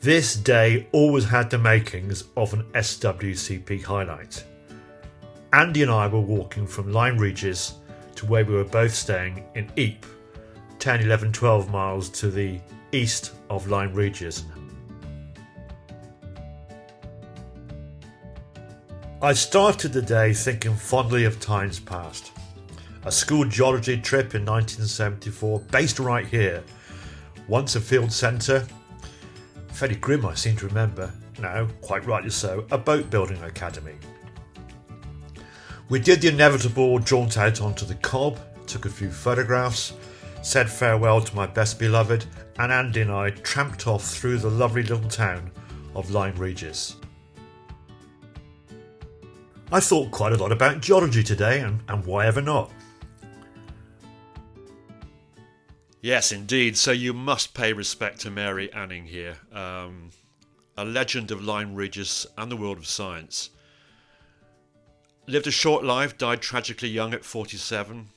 This day always had the makings of an SWCP highlight. Andy and I were walking from Lyme Regis to where we were both staying in Eype, 10, 11, 12 miles to the east of Lyme Regis. I started the day thinking fondly of times past. A school geology trip in 1974, based right here. Once a field centre, fairly grim I seem to remember, now, quite rightly so, a boat building academy. We did the inevitable jaunt out onto the cob, took a few photographs, said farewell to my best beloved, and Andy and I tramped off through the lovely little town of Lyme Regis. I thought quite a lot about geology today, and why ever not? Yes, indeed. So you must pay respect to Mary Anning here, a legend of Lyme Regis and the world of science. Lived a short life, died tragically young at 47,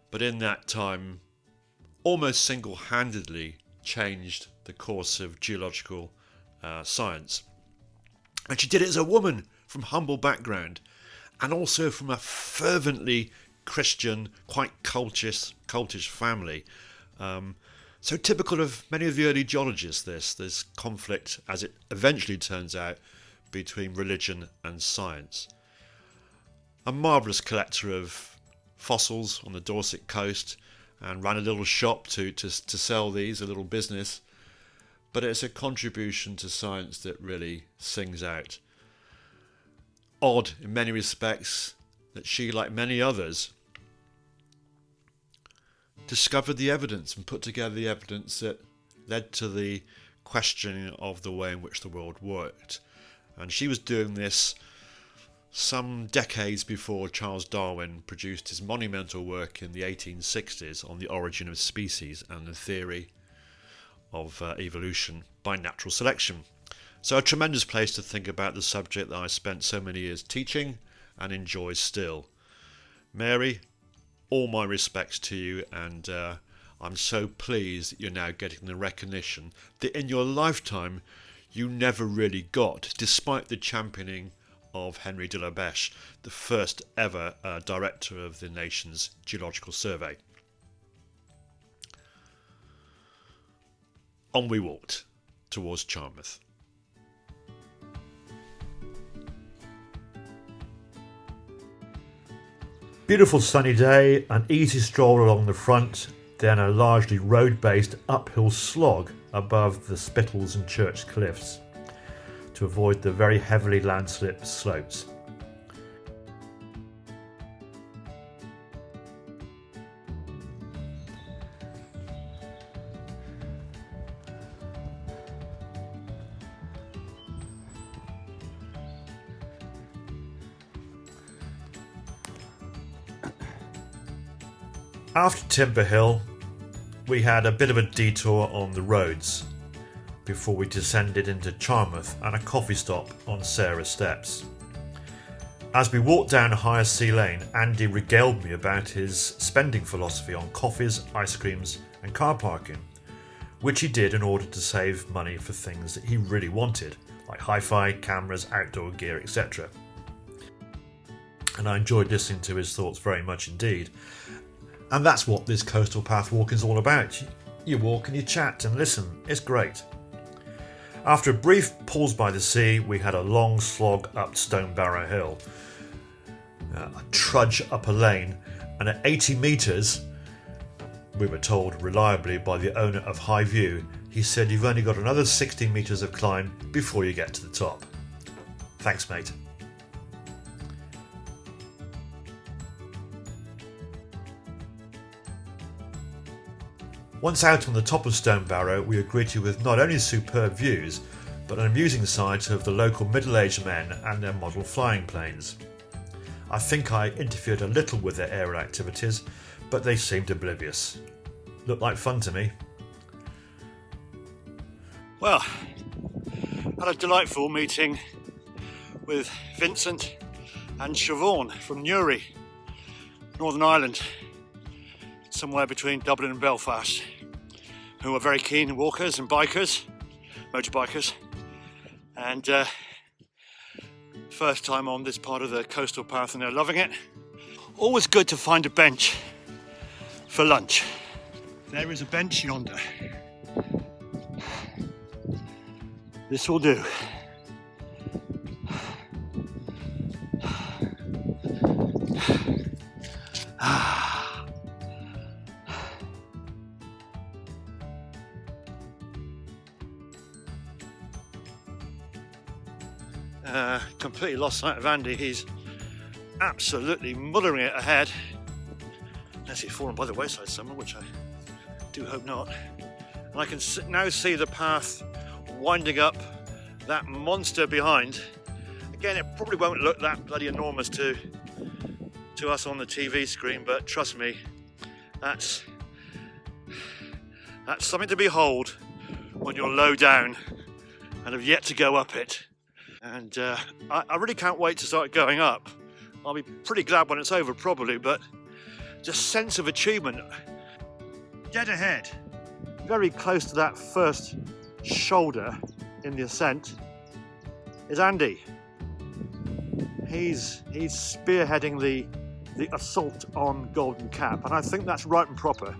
but in that time almost single-handedly changed the course of geological science. And she did it as a woman from humble background, and also from a fervently Christian, quite cultish family. So typical of many of the early geologists, this conflict, as it eventually turns out, between religion and science. A marvellous collector of fossils on the Dorset coast, and ran a little shop to sell these, a little business. But it's a contribution to science that really sings out. Odd in many respects that she, like many others, discovered the evidence and put together the evidence that led to the questioning of the way in which the world worked. And she was doing this some decades before Charles Darwin produced his monumental work in the 1860s on the origin of species and the theory of evolution by natural selection. So a tremendous place to think about the subject that I spent so many years teaching and enjoy still. Mary, all my respects to you, and I'm so pleased that you're now getting the recognition that in your lifetime you never really got, despite the championing of Henry de la Beche, the first ever director of the nation's geological survey. On we walked towards Charmouth. Beautiful sunny day, an easy stroll along the front, then a largely road-based uphill slog above the Spittles and Church cliffs to avoid the very heavily landslipped slopes. After Timber Hill, we had a bit of a detour on the roads before we descended into Charmouth and a coffee stop on Sarah Steps. As we walked down Higher Sea Lane, Andy regaled me about his spending philosophy on coffees, ice creams and car parking, which he did in order to save money for things that he really wanted, like hi-fi, cameras, outdoor gear, etc. And I enjoyed listening to his thoughts very much indeed. And that's what this coastal path walking is all about. You walk and you chat and listen. It's great. After a brief pause by the sea, we had a long slog up Stonebarrow Hill, a trudge up a lane, and at 80 metres, we were told reliably by the owner of High View, he said you've only got another 60 metres of climb before you get to the top. Thanks, mate. Once out on the top of Stonebarrow, we were greeted with not only superb views, but an amusing sight of the local middle-aged men and their model flying planes. I think I interfered a little with their aerial activities, but they seemed oblivious. Looked like fun to me. Well, had a delightful meeting with Vincent and Siobhan from Newry, Northern Ireland, somewhere between Dublin and Belfast, who are very keen walkers and bikers, motorbikers, and first time on this part of the coastal path and they're loving it. Always good to find a bench for lunch. There is a bench yonder. This will do. Completely lost sight of Andy. He's absolutely muddling it ahead. Unless he's fallen by the wayside somewhere, which I do hope not. And I can now see the path winding up that monster behind. Again, it probably won't look that bloody enormous to us on the TV screen, but trust me, that's something to behold when you're low down and have yet to go up it. And I really can't wait to start going up. I'll be pretty glad when it's over probably, but just sense of achievement. Dead ahead, very close to that first shoulder in the ascent, is Andy. He's spearheading the assault on Golden Cap, and I think that's right and proper.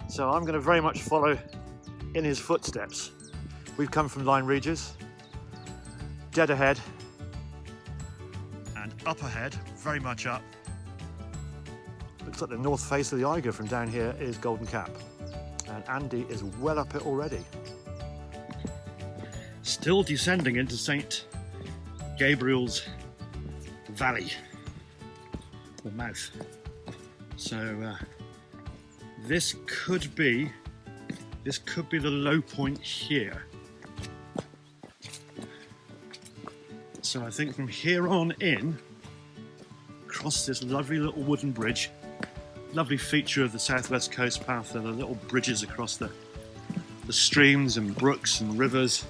So I'm going to very much follow in his footsteps. We've come from Lyme Regis. Dead ahead and up ahead, very much up. Looks like the north face of the Eiger from down here is Golden Cap, and Andy is well up it already. Still descending into St. Gabriel's Valley, or mouth. So this could be the low point here. So I think from here on in, across this lovely little wooden bridge, lovely feature of the southwest coast path are the little bridges across the streams and brooks and rivers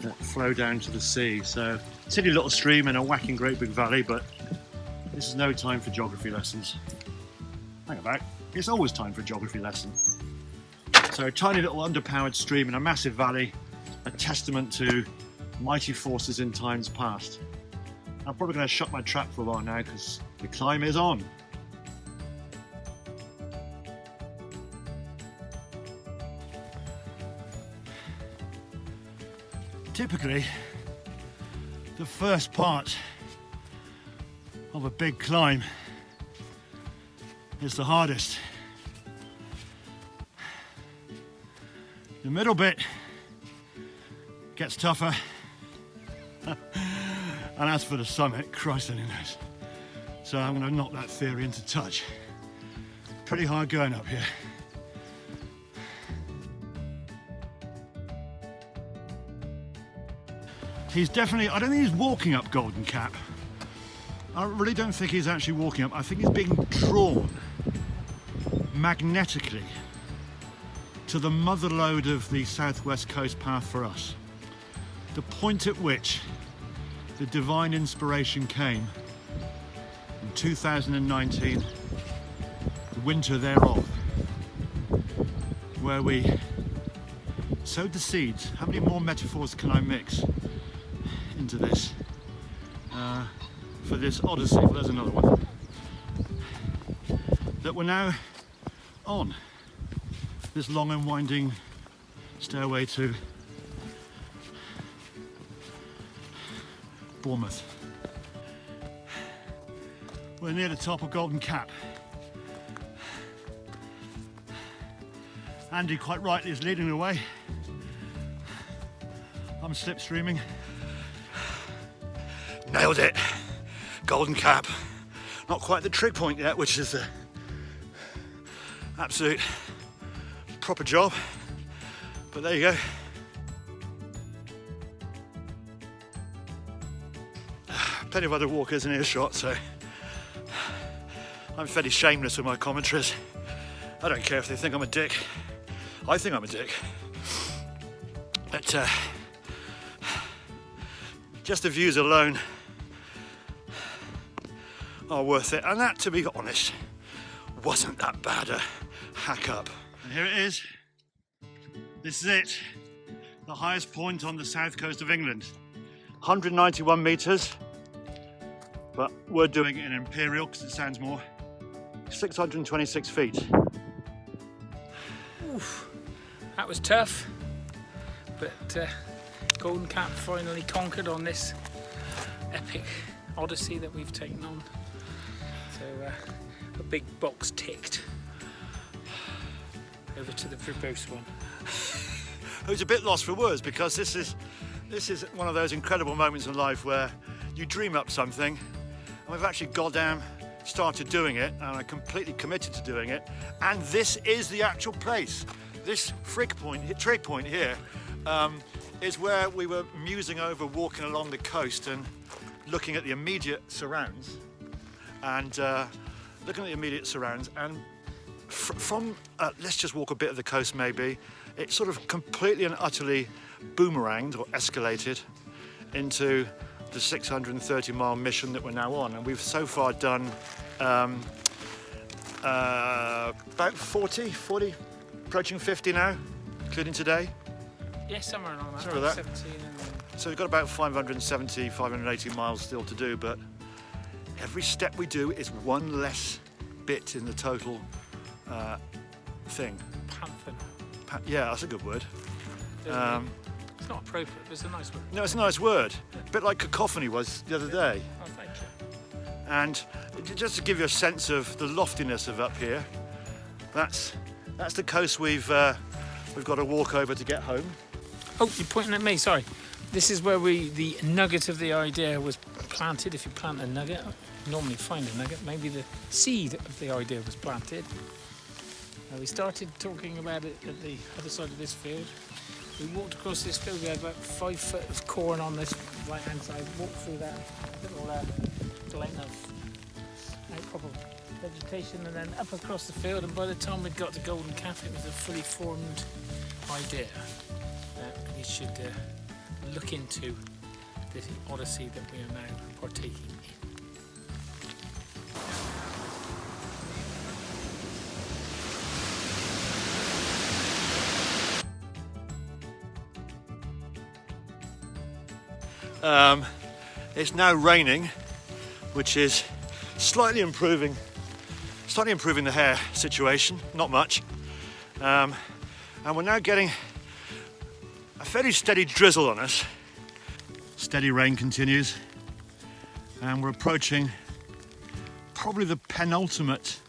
that flow down to the sea. So silly little stream in a whacking great big valley, but this is no time for geography lessons. Hang about, it's always time for a geography lesson. So a tiny little underpowered stream in a massive valley, a testament to mighty forces in times past. I'm probably going to shut my trap for a while now because the climb is on. Typically, the first part of a big climb is the hardest. The middle bit gets tougher. And as for the summit, Christ only knows. So I'm going to knock that theory into touch. Pretty hard going up here. He's definitely, I don't think he's walking up Golden Cap. I really don't think he's actually walking up. I think he's being drawn magnetically to the mother lode of the southwest coast path for us. The point at which the divine inspiration came in 2019, the winter thereof, where we sowed the seeds. How many more metaphors can I mix into this for this odyssey? Well, there's another one that we're now on this long and winding stairway to Bournemouth. We're near the top of Golden Cap. Andy quite rightly is leading the way. I'm slipstreaming. Nailed it! Golden Cap. Not quite the trig point yet, which is the absolute proper job. But there you go. Plenty of other walkers in earshot, so I'm fairly shameless with my commentaries. I don't care if they think I'm a dick. I think I'm a dick. But just the views alone are worth it. And that, to be honest, wasn't that bad a hack up. And here it is. This is it. the highest point on the south coast of England. 191 metres, but we're doing it in imperial because it sounds more. 626 feet. Oof, that was tough, but Golden Cap finally conquered on this epic odyssey that we've taken on. So a big box ticked. Over to the verbose one. I was a bit lost for words because this is one of those incredible moments in life where you dream up something and we've actually goddamn started doing it, and I'm completely committed to doing it, and this is the actual place. This trig point here is where we were musing over walking along the coast and looking at the immediate surrounds and from let's just walk a bit of the coast maybe, it sort of completely and utterly boomeranged or escalated into the 630 mile mission that we're now on, and we've so far done about 40, approaching 50 now, including today. Yeah, somewhere along that. Somewhere like that. 17 and then... So we've got about 570, 580 miles still to do, but every step we do is one less bit in the total thing. Panther. Yeah, that's a good word. It's not appropriate, but it's a nice word. No, it's a nice word. A bit like cacophony was the other day. Oh, thank you. And just to give you a sense of the loftiness of up here, that's the coast we've got to walk over to get home. Oh, you're pointing at me, sorry. This is where the nugget of the idea was planted. If you plant a nugget, you normally find a nugget. Maybe the seed of the idea was planted. We started talking about it at the other side of this field. We walked across this field. We had about 5 foot of corn on this right-hand side. Walked through that little lane of outcrop of vegetation, and then up across the field. And by the time we'd got to Golden Cap, it was a fully formed idea that we should look into this odyssey that we are now partaking in. It's now raining, which is slightly improving the hair situation, not much. And we're now getting a fairly steady drizzle on us. Steady rain continues, and we're approaching probably the penultimate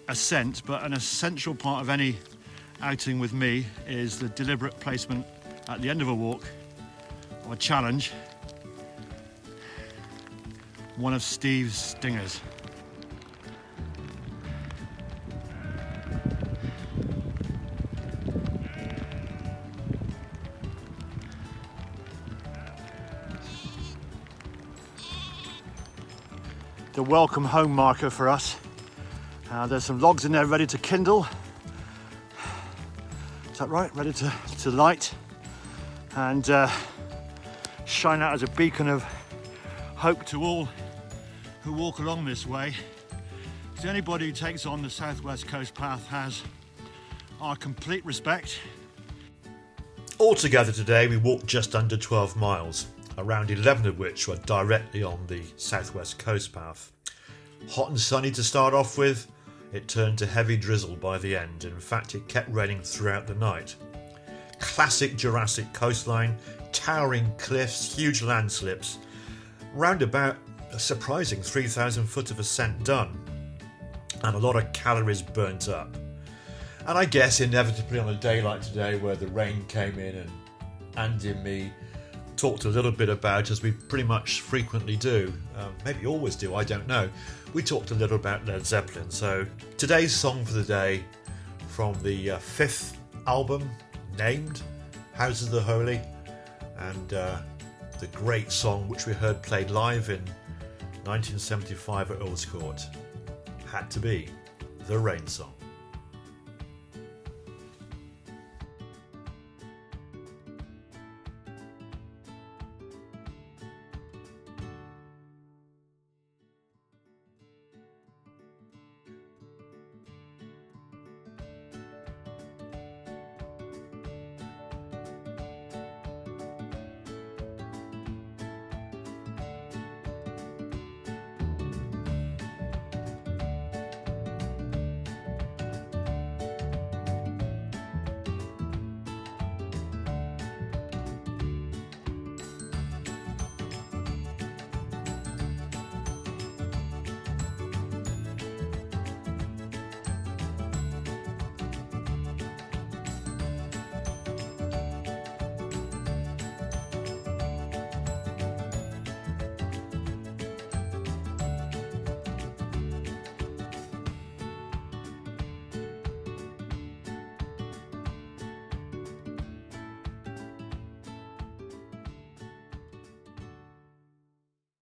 ascent, but an essential part of any outing with me is the deliberate placement at the end of a walk or a challenge, one of Steve's stingers. The welcome home marker for us. There's some logs in there ready to kindle. Is that right? Ready to light and shine out as a beacon of hope to all who walk along this way. So anybody who takes on the Southwest Coast Path has our complete respect. Altogether today we walked just under 12 miles, around 11 of which were directly on the Southwest Coast Path. Hot and sunny to start off with, it turned to heavy drizzle by the end. In fact, it kept raining throughout the night. Classic Jurassic coastline, towering cliffs, huge landslips, round about a surprising 3,000 foot of ascent done, and a lot of calories burnt up. And I guess inevitably on a day like today where the rain came in and Andy and me talked a little bit about, as we pretty much frequently do, maybe always do, I don't know, we talked a little about Led Zeppelin. So today's song for the day from the 5th album, named Houses of the Holy, and the great song which we heard played live in 1975 at Earl's Court, had to be the Rain Song.